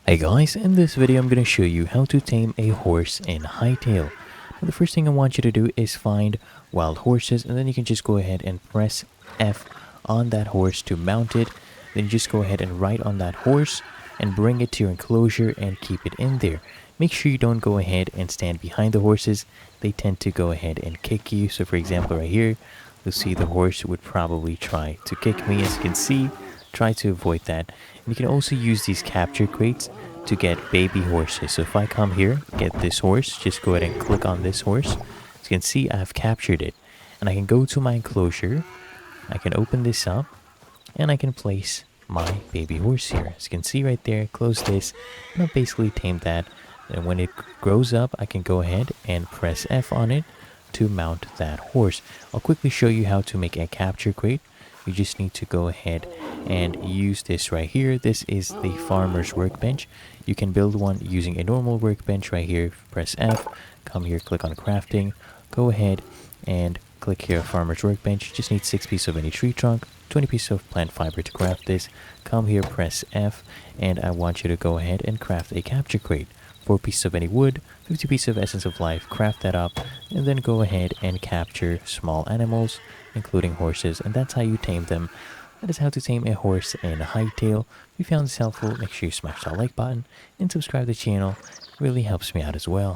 Hey guys, in this video I'm going to show you how to tame a horse in Hytale. Now the first thing I want you to do is find wild horses, and then you can just go ahead and press F on that horse to mount it. Then you just go ahead and ride on that horse and bring it to your enclosure and keep it in there. Make sure you don't go ahead and stand behind the horses. They tend to go ahead and kick you. So for example right here, you'll see the horse would probably try to kick me. As you can see, try to avoid that. And you can also use these capture crates to get baby horses. So if I come here, get this horse, just go ahead and click on this horse. As you can see, I've captured it. And I can go to my enclosure. I can open this up and I can place my baby horse here. As you can see right there, close this, and I'll basically tame that. And when it grows up, I can go ahead and press F on it to mount that horse. I'll quickly show you how to make a capture crate. You just need to go ahead and use this right here. This is the farmer's workbench. You can build one using a normal workbench right here. Press F, come here, click on crafting, go ahead and click here farmer's workbench. You just need 6 pieces of any tree trunk, 20 pieces of plant fiber to craft this. Come here, press F, and I want you to go ahead and craft a capture crate. 4 pieces of any wood, 50 pieces of essence of life, craft that up, and then go ahead and capture small animals, including horses, and that's how you tame them. That is how to tame a horse in a Hytale. If you found this helpful, make sure you smash that like button and subscribe to the channel. It really helps me out as well.